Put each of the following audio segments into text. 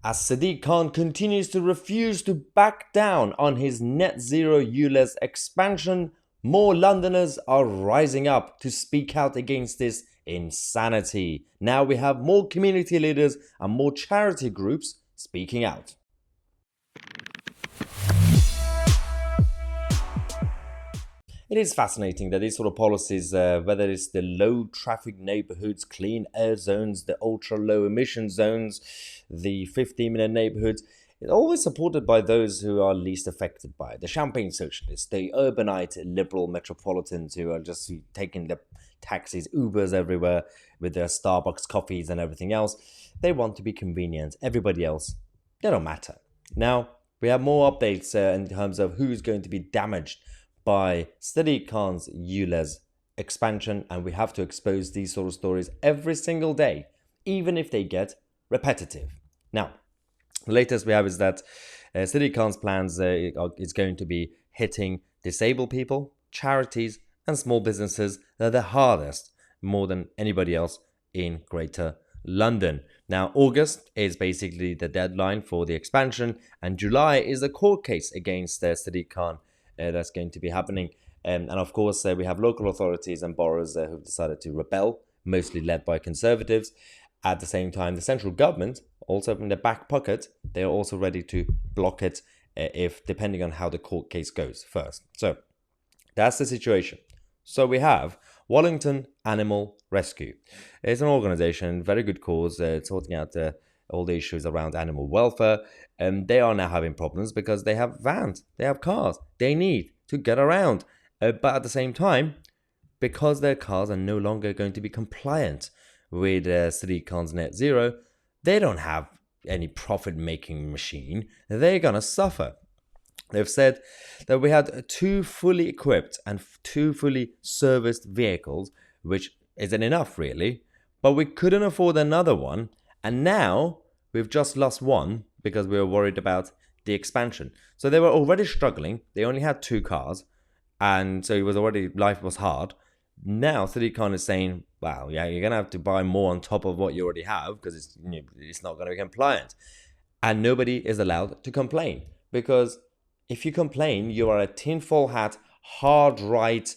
as Sadiq Khan continues to refuse to back down on his net zero ULEZ expansion, more Londoners are rising up to speak out against this insanity. Now we have more community leaders and more charity groups speaking out. It is fascinating that these sort of policies, whether it's the low traffic neighborhoods, clean air zones, the ultra low emission zones, the 15-minute neighborhoods, it's always supported by those who are least affected by it. The champagne socialists, the urbanite liberal metropolitans who are just taking the taxis, Ubers everywhere with their Starbucks coffees and everything else. They want to be convenient. Everybody else, they don't matter. Now, we have more updates in terms of who's going to be damaged by Sadiq Khan's ULEZ expansion, and we have to expose these sort of stories every single day, even if they get repetitive. Now, the latest we have is that Sadiq Khan's plans is going to be hitting disabled people, charities, and small businesses that are the hardest, more than anybody else in Greater London. Now, August is basically the deadline for the expansion, and July is a court case against Sadiq Khan that's going to be happening. And of course, we have local authorities and boroughs who've decided to rebel, mostly led by Conservatives. At the same time, the central government, also in the back pocket, they're also ready to block it if depending on how the court case goes first. So that's the situation. So we have Wallington Animal Rescue. It's an organization, very good cause, sorting out all the issues around animal welfare. And they are now having problems because they have vans, they have cars, they need to get around. But at the same time, because their cars are no longer going to be compliant with Sadiq Khan's net zero, they don't have any profit-making machine. They're going to suffer. They've said that we had 2 fully equipped and 2 fully serviced vehicles, which isn't enough really, but we couldn't afford another one. And now we've just lost one because we were worried about the expansion. So they were already struggling. They only had 2 cars. And so life was hard. Now Sadiq Khan is saying, wow, yeah, you're going to have to buy more on top of what you already have because it's not going to be compliant. And nobody is allowed to complain, because if you complain, you are a tinfoil hat, hard right,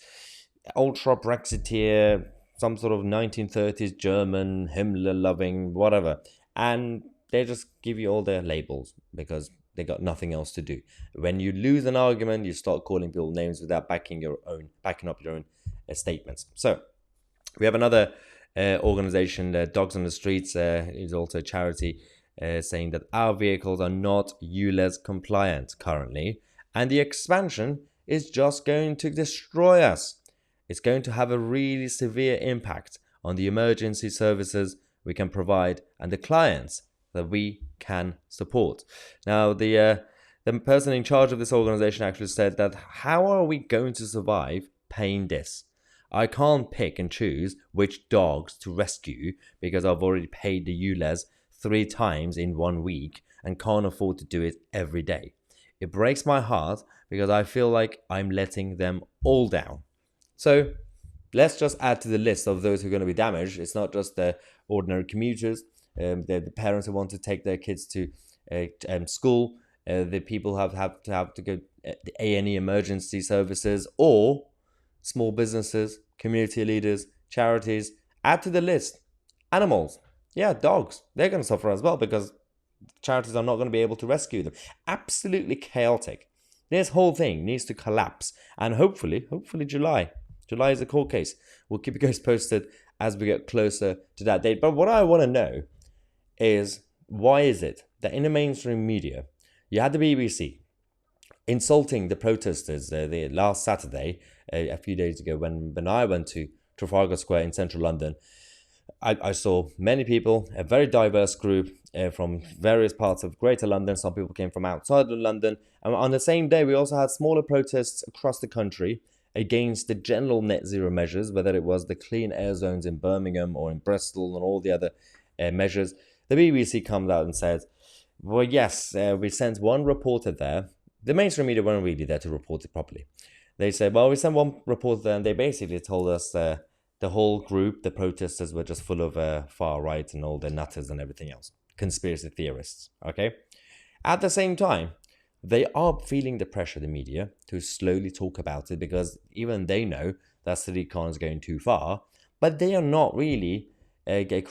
ultra Brexiteer, some sort of 1930s German, Himmler-loving, whatever. And they just give you all their labels because they got nothing else to do. When you lose an argument, you start calling people names without backing up your own statements. So we have another organization, Dogs on the Streets, is also a charity, saying that our vehicles are not ULEZ compliant currently, and the expansion is just going to destroy us. It's going to have a really severe impact on the emergency services we can provide and the clients that we can support. Now, the person in charge of this organization actually said that, how are we going to survive paying this? I can't pick and choose which dogs to rescue because I've already paid the ULEZ 3 times in 1 week and can't afford to do it every day. It breaks my heart because I feel like I'm letting them all down. So let's just add to the list of those who are going to be damaged. It's not just the ordinary commuters, the parents who want to take their kids to school, the people who have to go the A&E emergency services, or small businesses, community leaders, charities. Add to the list animals. Yeah, dogs. They're going to suffer as well because charities are not going to be able to rescue them. Absolutely chaotic. This whole thing needs to collapse. And hopefully July. July is a court case. We'll keep you guys posted as we get closer to that date. But what I want to know is, why is it that in the mainstream media, you had the BBC insulting the protesters the last Saturday, a few days ago, when I went to Trafalgar Square in central London. I saw many people, a very diverse group from various parts of Greater London. Some people came from outside of London. And on the same day, we also had smaller protests across the country against the general net zero measures, whether it was the clean air zones in Birmingham or in Bristol and all the other measures. The BBC comes out and says, well, yes, we sent one reporter there. The mainstream media weren't really there to report it properly. They said, well, we sent one reporter there, and they basically told us the whole group, the protesters, were just full of far right and all the nutters and everything else. conspiracy theorists, okay? At the same time, they are feeling the pressure of the media to slowly talk about it because even they know that Sadiq Khan is going too far, but they are not really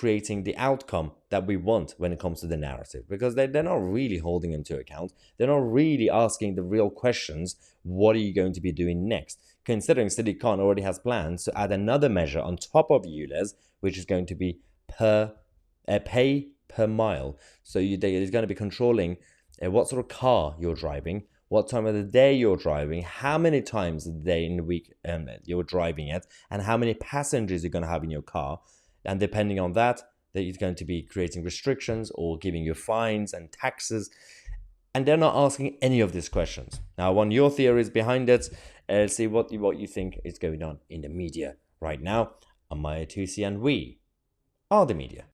creating the outcome that we want when it comes to the narrative because they're not really holding him to account. They're not really asking the real questions. What are you going to be doing next? Considering Sadiq Khan already has plans to add another measure on top of ULEZ, which is going to be pay per mile. So there's going to be controlling what sort of car you're driving, what time of the day you're driving, how many times a day in the week you're driving it, and how many passengers you're going to have in your car. And depending on that, it's going to be creating restrictions or giving you fines and taxes. And they're not asking any of these questions. Now, I want your theories behind it. See what you think is going on in the media right now. I'm Mahyar Tousi, and we are the media.